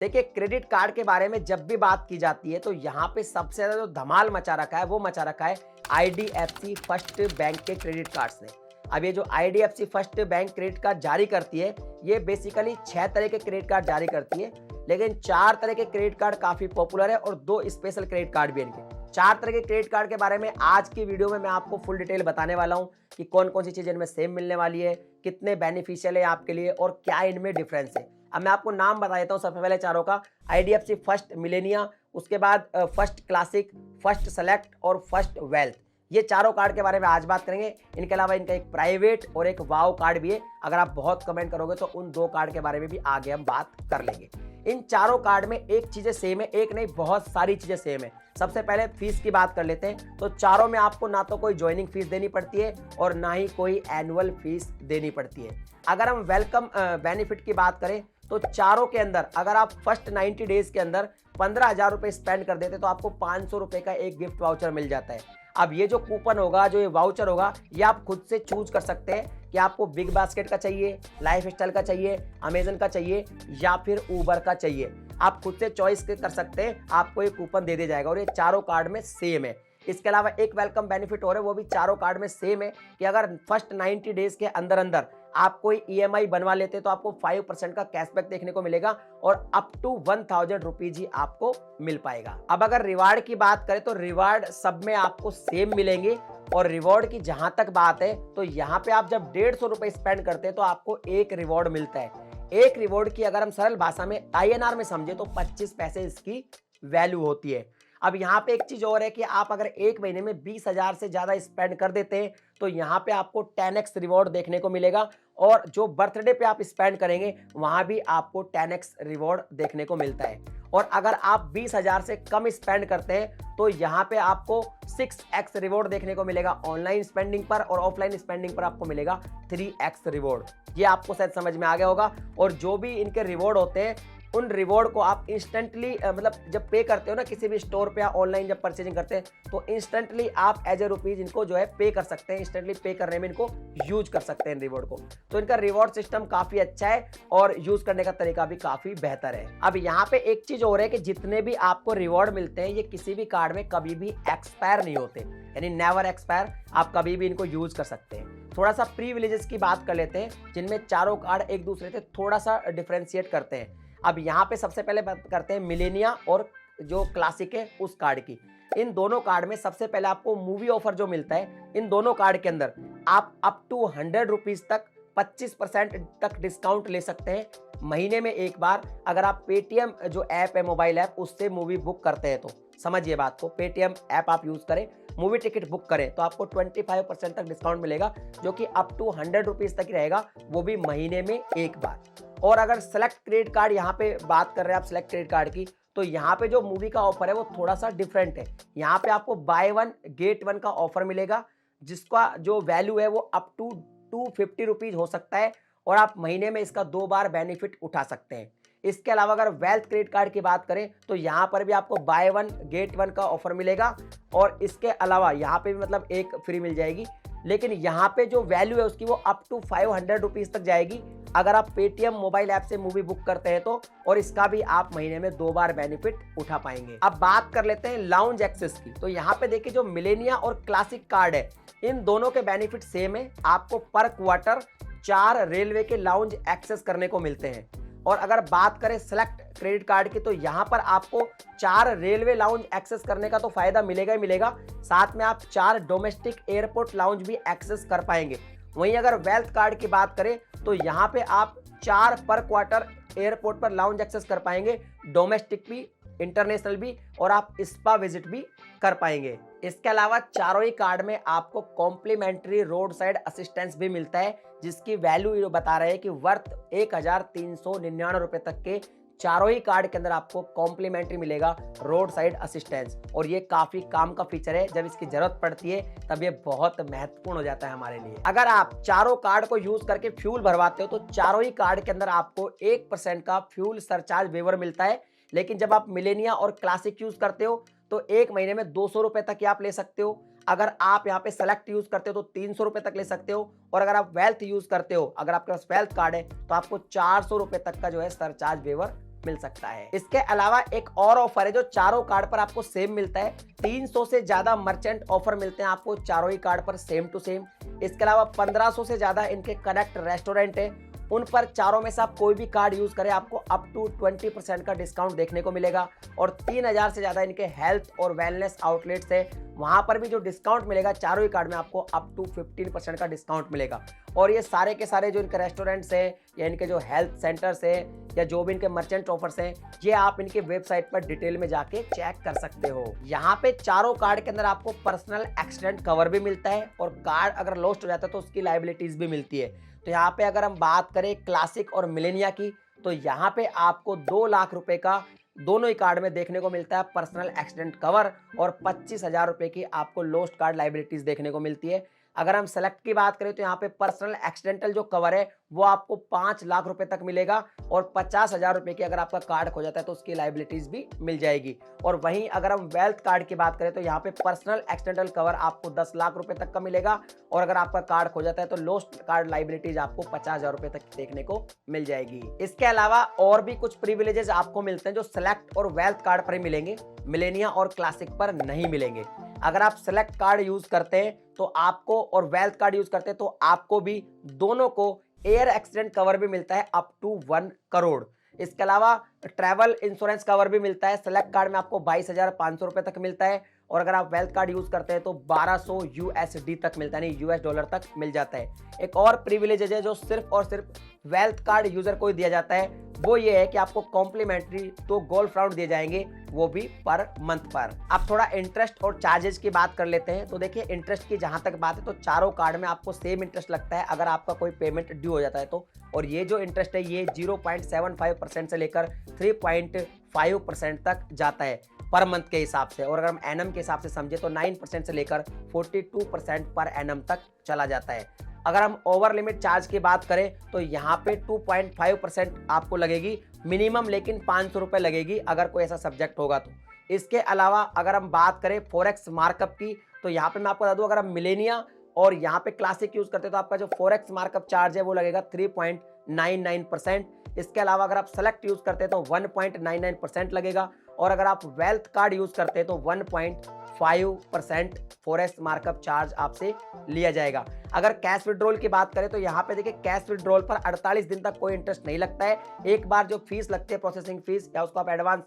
देखिए, credit card के बारे में जब भी बात की जाती है तो यहाँ पे सबसे ज़्यादा जो धमाल मचा रखा है वो मचा रखा है आईडीएफसी फर्स्ट बैंक के क्रेडिट कार्ड्स ने। अब ये जो IDFC first bank credit card जारी करती है, ये बेसिकली 6 तरह के क्रेडिट कार्ड जारी करती है, लेकिन 4 तरह के क्रेडिट कार्ड काफ़ी पॉपुलर है और 2 स्पेशल क्रेडिट कार्ड भी है इनके। 4 तरह के क्रेडिट कार्ड के बारे में आज की वीडियो में मैं आपको फुल डिटेल बताने वाला हूँ कि कौन कौन सी चीज़ें इनमें सेम मिलने वाली है, कितने बेनिफिशियल है आपके लिए और क्या इनमें डिफरेंस है। अब मैं आपको नाम बता देता हूँ सबसे पहले चारों का। आईडीएफसी फर्स्ट मिलेनिया, उसके बाद फर्स्ट क्लासिक, फर्स्ट सेलेक्ट और फर्स्ट वेल्थ। ये चारों कार्ड के बारे में आज बात करेंगे। इनके अलावा इनका एक प्राइवेट और एक वाव कार्ड भी है। अगर आप बहुत कमेंट करोगे तो उन 2 कार्ड के बारे में भी आगे हम बात कर लेंगे। इन चारों कार्ड में एक चीजें सेम है, एक नहीं बहुत सारी चीजें सेम है। सबसे पहले फीस की बात कर लेते हैं। तो चारों में आपको ना तो कोई ज्वाइनिंग फीस देनी पड़ती है और ना ही कोई एनुअल फीस देनी पड़ती है। अगर हम वेलकम बेनिफिट की बात करें तो चारों के अंदर अगर आप फर्स्ट 90 डेज के अंदर 15,000 रुपए स्पेंड कर देते तो आपको 500 रुपए का एक गिफ्ट वाउचर मिल जाता है। अब ये जो कूपन होगा, जो ये वाउचर होगा, ये आप खुद से चूज कर सकते हैं कि आपको बिग बास्केट का चाहिए, लाइफ स्टाइल का चाहिए, अमेजन का चाहिए या फिर ऊबर का चाहिए। आप खुद से चॉइस कर सकते हैं, आपको ये कूपन दे दिया जाएगा और ये चारों कार्ड में सेम है। इसके अलावा एक वेलकम बेनिफिट और है, वो भी चारों कार्ड में सेम है कि अगर फर्स्ट 90 डेज के अंदर अंदर आप कोई ईएमआई बनवा लेते हैं तो आपको 5% का कैशबैक देखने को मिलेगा और अप टू 1000 रुपीज ही आपको मिल पाएगा। अब अगर रिवार्ड की बात करें तो रिवार्ड सब में आपको सेम मिलेंगे और रिवॉर्ड की जहां तक बात है तो यहाँ पे आप जब 150 रुपए स्पेंड करते हैं तो आपको एक रिवॉर्ड मिलता है। एक रिवॉर्ड की अगर हम सरल भाषा में आईएनआर में समझे तो 25 पैसे इसकी वैल्यू होती है। अब यहाँ पे एक चीज और है कि आप अगर एक महीने में 20,000 से ज्यादा स्पेंड कर देते हैं तो यहाँ पे आपको 10x रिवॉर्ड देखने को मिलेगा और जो बर्थडे पे आप स्पेंड करेंगे वहां भी आपको 10x रिवॉर्ड देखने को मिलता है। और अगर आप 20,000 से कम स्पेंड करते हैं तो यहाँ पे आपको 6x रिवॉर्ड देखने को मिलेगा ऑनलाइन स्पेंडिंग पर और ऑफलाइन स्पेंडिंग पर आपको मिलेगा 3x रिवॉर्ड। ये आपको शायद समझ में आ गया होगा। और जो भी इनके रिवॉर्ड होते हैं उन रिवॉर्ड को आप इंस्टेंटली मतलब जब पे करते हो ना किसी भी स्टोर पे या ऑनलाइन जब परचेजिंग करते हैं तो इंस्टेंटली आप एज ए रुपीज इनको जो है पे कर सकते हैं। इंस्टेंटली पे करने में इनको यूज कर सकते हैं रिवॉर्ड को। तो इनका रिवॉर्ड सिस्टम काफी अच्छा है और यूज करने का तरीका भी काफी बेहतर है। अब यहाँ पे एक चीज और है कि जितने भी आपको रिवॉर्ड मिलते हैं ये किसी भी कार्ड में कभी भी एक्सपायर नहीं होते, यानी नेवर एक्सपायर। आप कभी भी इनको यूज कर सकते हैं। थोड़ा सा प्रीविलेजेस की बात कर लेते हैं जिनमें चारों कार्ड एक दूसरे से थोड़ा सा डिफरेंशिएट करते हैं। अब यहाँ पे सबसे पहले बात करते हैं मिलेनिया और जो क्लासिक है उस कार्ड की। इन दोनों कार्ड में सबसे पहले आपको मूवी ऑफर जो मिलता है, इन दोनों कार्ड के अंदर आप अप टू 100 रुपीज तक 25% तक डिस्काउंट ले सकते हैं महीने में एक बार। अगर आप पेटीएम जो ऐप है मोबाइल ऐप उससे मूवी बुक करते हैं तो समझिए बात को, पेटीएम ऐप आप यूज करें, मूवी टिकट बुक करें तो आपको 25% तक डिस्काउंट मिलेगा जो कि अप टू 100 रुपीज तक ही रहेगा, वो भी महीने में एक बार। और अगर सेलेक्ट क्रेडिट कार्ड यहाँ पे बात कर रहे हैं आप सेलेक्ट क्रेडिट कार्ड की, तो यहाँ पे जो मूवी का ऑफर है वो थोड़ा सा डिफरेंट है। यहाँ पे आपको बाय 1 गेट 1 का ऑफर मिलेगा जिसका जो वैल्यू है वो अप टू 250 रुपीज हो सकता है और आप महीने में इसका 2 बार बेनिफिट उठा सकते हैं। इसके अलावा अगर वेल्थ क्रेडिट कार्ड की बात करें तो यहाँ पर भी आपको बाय 1 गेट 1 का ऑफर मिलेगा और इसके अलावा यहाँ पे भी मतलब एक फ्री मिल जाएगी, लेकिन यहाँ पे जो वैल्यू है उसकी वो अप टू 500 रुपीज तक जाएगी अगर आप पेटीएम मोबाइल ऐप से मूवी बुक करते हैं तो, और इसका भी आप महीने में 2 बार बेनिफिट उठा पाएंगे। अब बात कर लेते हैं लाउंज एक्सेस की। तो यहाँ पे देखिए जो मिलेनिया और क्लासिक कार्ड है इन दोनों के बेनिफिट सेम है। आपको पर क्वार्टर 4 रेलवे के लाउंज एक्सेस करने को मिलते हैं। और अगर बात करें सेलेक्ट क्रेडिट कार्ड की तो यहाँ पर आपको 4 रेलवे लाउंज एक्सेस करने का तो फायदा मिलेगा ही मिलेगा, साथ में आप 4 डोमेस्टिक एयरपोर्ट लाउंज भी एक्सेस कर पाएंगे। वहीं अगर वेल्थ कार्ड की बात करें तो यहाँ पे आप 4 पर क्वार्टर एयरपोर्ट पर लाउंज एक्सेस कर पाएंगे, डोमेस्टिक भी इंटरनेशनल भी, और आप स्पा विजिट भी कर पाएंगे। इसके अलावा चारों ही कार्ड में आपको कॉम्प्लीमेंट्री रोड साइड असिस्टेंस भी मिलता है जिसकी वैल्यू बता रहे हैं कि वर्थ 1399 रुपए तक के चारों ही कार्ड के अंदर आपको कॉम्प्लीमेंट्री मिलेगा रोड साइड असिस्टेंस। और ये काफी काम का फीचर है, जब इसकी जरूरत पड़ती है तब ये बहुत महत्वपूर्ण हो जाता है हमारे लिए। अगर आप चारों कार्ड को यूज करके फ्यूल भरवाते हो तो चारों ही कार्ड के अंदर आपको 1% का फ्यूल सरचार्ज वेवर मिलता है, लेकिन जब आप मिलेनिया और क्लासिक यूज करते हो तो एक महीने में 200 रुपए तक ही आप ले सकते हो। अगर आप यहाँ पे सेलेक्ट यूज करते हो तो 300 रुपए तक ले सकते हो, और अगर आप वेल्थ यूज करते हो, अगर आपके पास वेल्थ कार्ड है तो आपको 400 रुपए तक का जो है सरचार्ज वेवर मिल सकता है। इसके अलावा एक और ऑफर है जो चारों कार्ड पर आपको सेम मिलता है। 300 से ज्यादा मर्चेंट ऑफर मिलते हैं आपको चारों ही कार्ड पर सेम टू सेम। इसके अलावा 1500 से ज्यादा इनके कनेक्ट रेस्टोरेंट है, उन पर चारों में से आप कोई भी कार्ड यूज करें आपको अप टू 20% का डिस्काउंट देखने को मिलेगा। और 3000 से ज्यादा इनके हेल्थ और वेलनेस आउटलेट्स है, वहां पर भी जो डिस्काउंट मिलेगा चारों ही कार्ड में आपको अप टू 15% का डिस्काउंट मिलेगा। और ये सारे के सारे जो इनके रेस्टोरेंट्स हैं या इनके जो हेल्थ सेंटर्स हैं या जो भी इनके मर्चेंट ऑफर्स हैं, ये आप इनके वेबसाइट पर डिटेल में जाके चेक कर सकते हो। यहाँ पे चारों कार्ड के अंदर आपको पर्सनल एक्सीडेंट कवर भी मिलता है और कार्ड अगर लॉस्ट हो जाता है तो उसकी लायबिलिटीज भी मिलती है। तो यहाँ पे अगर हम बात करें क्लासिक और मिलेनिया की, तो यहाँ पे आपको 2 लाख रुपए का दोनों ही कार्ड में देखने को मिलता है पर्सनल एक्सीडेंट कवर और 25,000 रुपए की आपको लॉस्ट कार्ड लायबिलिटीज देखने को मिलती है। अगर हम सेलेक्ट की बात करें तो यहाँ पे पर्सनल एक्सीडेंटल जो कवर है वो आपको 5 लाख रुपए तक मिलेगा और 50,000 रुपए की अगर आपका कार्ड खो जाता है तो उसकी लायबिलिटीज भी मिल जाएगी। और वहीं अगर हम वेल्थ कार्ड की बात करें तो यहाँ पे पर्सनल एक्सीडेंटल कवर आपको 10 लाख रुपए तक का मिलेगा और अगर आपका कार्ड खो जाता है तो लॉस्ट कार्ड लायबिलिटीज आपको 50,000 रुपए तक देखने को मिल जाएगी। इसके अलावा और भी कुछ प्रिविलेजेस आपको मिलते हैं जो सेलेक्ट और वेल्थ कार्ड पर ही मिलेंगे, मिलेनिया और क्लासिक पर नहीं मिलेंगे। अगर आप सेलेक्ट कार्ड यूज करते हैं तो आपको और वेल्थ कार्ड यूज करते हैं तो आपको भी दोनों को एयर एक्सीडेंट कवर भी मिलता है अप टू 1 करोड़। इसके अलावा ट्रैवल इंश्योरेंस कवर भी मिलता है, सेलेक्ट कार्ड में आपको 22,500 रुपए तक मिलता है और अगर आप वेल्थ कार्ड यूज करते हैं तो 1200 यूएसडी तक मिलता है, यानी यूएस डॉलर तक मिल जाता है। एक और प्रिविलेज है जो सिर्फ और सिर्फ वेल्थ कार्ड यूजर को ही दिया जाता है, वो ये है कि आपको कॉम्प्लीमेंट्री 2 गोल्फ राउंड दिए जाएंगे, वो भी पर मंथ पर। अब थोड़ा इंटरेस्ट और चार्जेस की बात कर लेते हैं। तो देखिए इंटरेस्ट की जहां तक बात है तो चारों कार्ड में आपको सेम इंटरेस्ट लगता है अगर आपका कोई पेमेंट ड्यू हो जाता है तो। और ये जो इंटरेस्ट है ये 0.75% से लेकर 3.5% तक जाता है पर मंथ के हिसाब से। और अगर हम एनम के हिसाब से समझे तो 9% से लेकर 42% पर एनम तक चला जाता है। अगर हम ओवर लिमिट चार्ज की बात करें तो यहाँ पे 2.5% आपको लगेगी मिनिमम, लेकिन 500 रुपए लगेगी अगर कोई ऐसा सब्जेक्ट होगा तो। इसके अलावा अगर हम बात करें फॉरेक्स मार्कअप की तो यहाँ पे मैं आपको बता दूं, अगर हम मिलेनिया और यहाँ पे क्लासिक यूज करते हैं तो आपका जो फॉरेक्स मार्कअप चार्ज है वो लगेगा 3.99%। इसके अलावा अगर आप सेलेक्ट यूज करते हैं तो 1.99% लगेगा और अगर आप वेल्थ कार्ड यूज करते हैं तो 1.5% फॉरेक्स मार्कअप चार्ज आपसे लिया जाएगा। अगर कैश विड्रॉल की बात करें तो यहाँ पे देखिए कैश विड्रॉल पर 48 दिन तक कोई इंटरेस्ट नहीं लगता है। एक बार जो फीस लगती है प्रोसेसिंग फीस या उसको आप एडवांस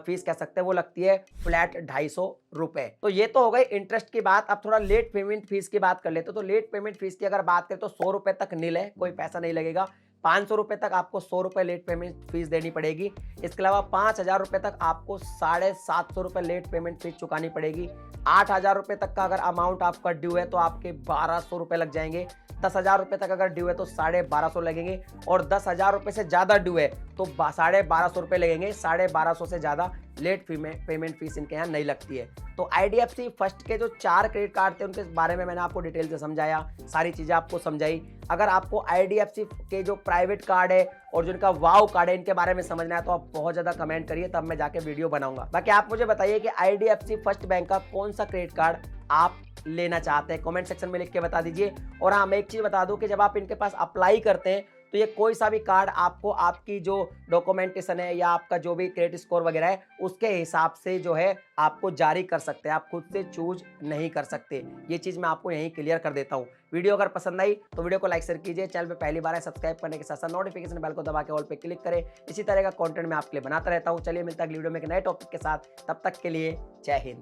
फीस कह सकते हैं, वो लगती है फ्लैट 250 रुपए। तो ये तो हो गई इंटरेस्ट की बात। अब थोड़ा लेट पेमेंट फीस की बात कर लेते हो। तो लेट पेमेंट फीस की अगर बात करें तो 100 रुपए तक नील है, कोई पैसा नहीं लगेगा। 500 रुपए तक आपको 100 रुपए लेट पेमेंट फीस देनी पड़ेगी। इसके अलावा 5,000 रुपए तक आपको 750 रुपए लेट पेमेंट फीस चुकानी पड़ेगी। 8,000 रुपए तक का अगर अमाउंट आपका ड्यू है तो आपके 1,200 रुपए लग जाएंगे। 10,000 रुपए तक अगर ड्यू है तो 1,250 लगेंगे और 10,000 रुपए से ज्यादा ड्यू है तो 1,250 रुपए लगेंगे। 1,250 से ज्यादा लेट पेमेंट फीस इनके यहाँ नहीं लगती है। तो IDFC फर्स्ट के जो 4 क्रेडिट कार्ड थे उनके बारे में मैंने आपको डिटेल से समझाया, सारी चीजें आपको समझाई। अगर आपको IDFC के जो प्राइवेट कार्ड है और जो इनका वाव कार्ड है इनके बारे में समझना है तो आप बहुत ज्यादा कमेंट करिए, तब मैं जाके वीडियो बनाऊंगा। बाकी आप मुझे बताइए कि IDFC फर्स्ट बैंक का कौन सा क्रेडिट कार्ड आप लेना चाहते हैं, कमेंट सेक्शन में लिख के बता दीजिए। और हाँ, मैं एक चीज बता दूं कि जब आप इनके पास अप्लाई करते हैं तो ये कोई सा भी कार्ड आपको आपकी जो डॉक्यूमेंटेशन है या आपका जो भी क्रेडिट स्कोर वगैरह है उसके हिसाब से जो है आपको जारी कर सकते हैं, आप खुद से चूज नहीं कर सकते। ये चीज मैं आपको यहीं क्लियर कर देता हूँ। वीडियो अगर पसंद आई तो वीडियो को लाइक शेयर कीजिए, चैनल पे पहली बार है सब्सक्राइब करने के साथ साथ नोटिफिकेशन बेल को दबा के ऑल पे क्लिक करें। इसी तरह का कंटेंट मैं आपके लिए बनाता रहता हूँ। चलिए मिलता है अगली वीडियो में एक नए टॉपिक के साथ, तब तक के लिए जय हिंद।